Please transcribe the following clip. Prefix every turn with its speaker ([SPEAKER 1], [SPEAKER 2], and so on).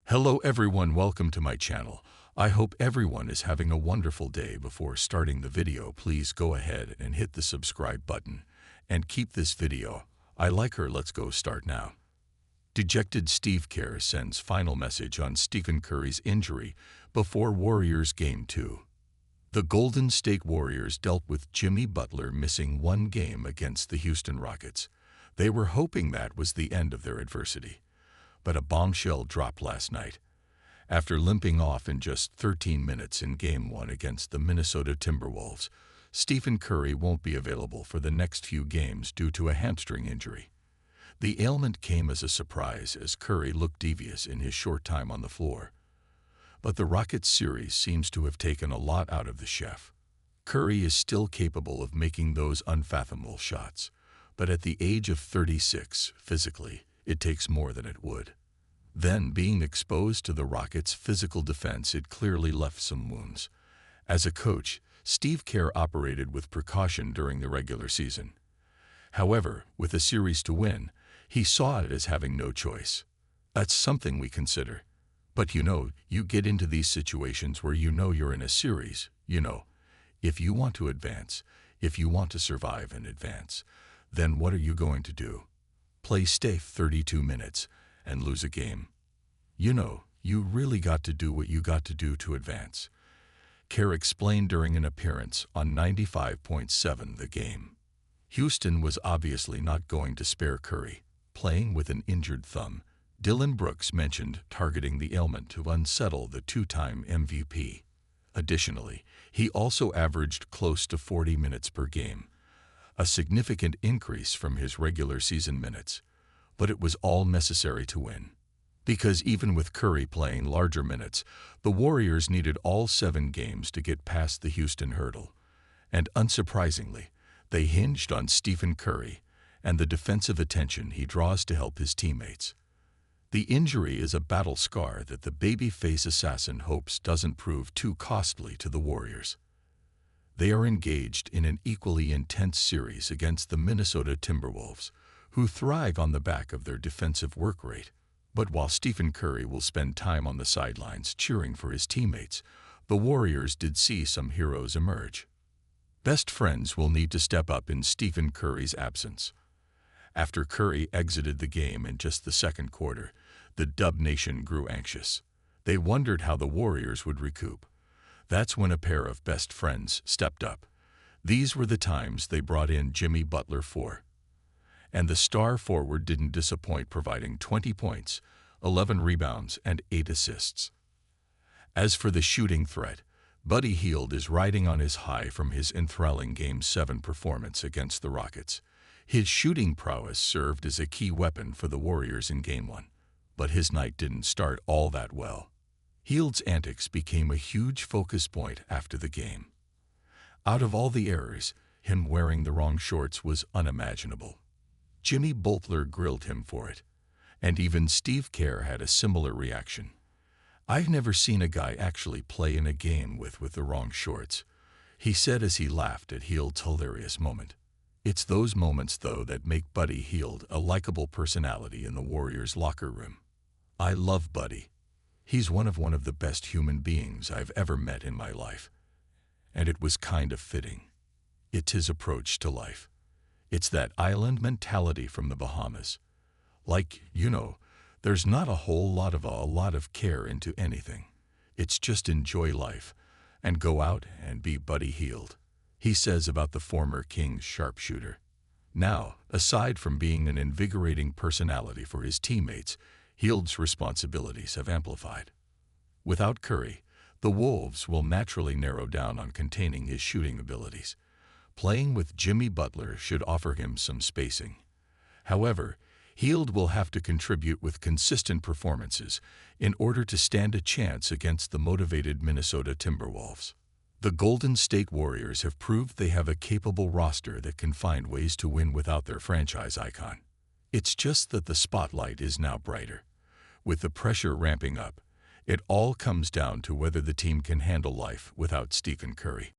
[SPEAKER 1] Hello everyone, welcome to my channel. I hope everyone is having a wonderful day. Before starting the video, please go ahead and hit the subscribe button and keep this video. I like her. Let's go start now. Dejected Steve Kerr sends final message on Stephen Curry's injury before Warriors Game 2. The Golden State Warriors dealt with Jimmy Butler missing one game against the Houston Rockets. They were hoping that was the end of their adversity. But a bombshell dropped last night. After limping off in just 13 minutes in Game 1 against the Minnesota Timberwolves, Stephen Curry won't be available for the next few games due to a hamstring injury. The ailment came as a surprise as Curry looked devious in his short time on the floor. But the Rockets series seems to have taken a lot out of the chef. Curry is still capable of making those unfathomable shots, but at the age of 36, physically, it takes more than it would. Then, being exposed to the Rockets' physical defense, it clearly left some wounds. As a coach, Steve Kerr operated with precaution during the regular season. However, with a series to win, he saw it as having no choice. That's something we consider. But you get into these situations where you're in a series, if you want to advance, if you want to survive and advance, then what are you going to do? Play safe 32 minutes and lose a game? You really got to do what you got to do to advance. Kerr explained during an appearance on 95.7 The Game. Houston was obviously not going to spare Curry, playing with an injured thumb. Dillon Brooks mentioned targeting the ailment to unsettle the two-time MVP. Additionally, he also averaged close to 40 minutes per game, a significant increase from his regular season minutes. But it was all necessary to win. Because even with Curry playing larger minutes, the Warriors needed all 7 games to get past the Houston hurdle. And unsurprisingly, they hinged on Stephen Curry and the defensive attention he draws to help his teammates. The injury is a battle scar that the babyface assassin hopes doesn't prove too costly to the Warriors. They are engaged in an equally intense series against the Minnesota Timberwolves, who thrive on the back of their defensive work rate. But while Stephen Curry will spend time on the sidelines cheering for his teammates, the Warriors did see some heroes emerge. Best friends will need to step up in Stephen Curry's absence. After Curry exited the game in just the second quarter, the Dub Nation grew anxious. They wondered how the Warriors would recoup. That's when a pair of best friends stepped up. These were the times they brought in Jimmy Butler for. And the star forward didn't disappoint, providing 20 points, 11 rebounds, and 8 assists. As for the shooting threat, Buddy Hield is riding on his high from his enthralling Game 7 performance against the Rockets. His shooting prowess served as a key weapon for the Warriors in Game 1, but his night didn't start all that well. Hield's antics became a huge focus point after the game. Out of all the errors, him wearing the wrong shorts was unimaginable. Jimmy Butler grilled him for it, and even Steve Kerr had a similar reaction. I've never seen a guy actually play in a game with the wrong shorts, he said as he laughed at Hield's hilarious moment. It's those moments, though, that make Buddy Hield a likable personality in the Warriors' locker room. I love Buddy. He's one of the best human beings I've ever met in my life. And it was kind of fitting. It's his approach to life. It's that island mentality from the Bahamas. There's not a whole lot of care into anything. It's just enjoy life and go out and be Buddy Hield, he says about the former Kings sharpshooter. Now, aside from being an invigorating personality for his teammates, Hield's responsibilities have amplified. Without Curry, the Wolves will naturally narrow down on containing his shooting abilities. Playing with Jimmy Butler should offer him some spacing. However, Hield will have to contribute with consistent performances in order to stand a chance against the motivated Minnesota Timberwolves. The Golden State Warriors have proved they have a capable roster that can find ways to win without their franchise icon. It's just that the spotlight is now brighter. With the pressure ramping up, it all comes down to whether the team can handle life without Stephen Curry.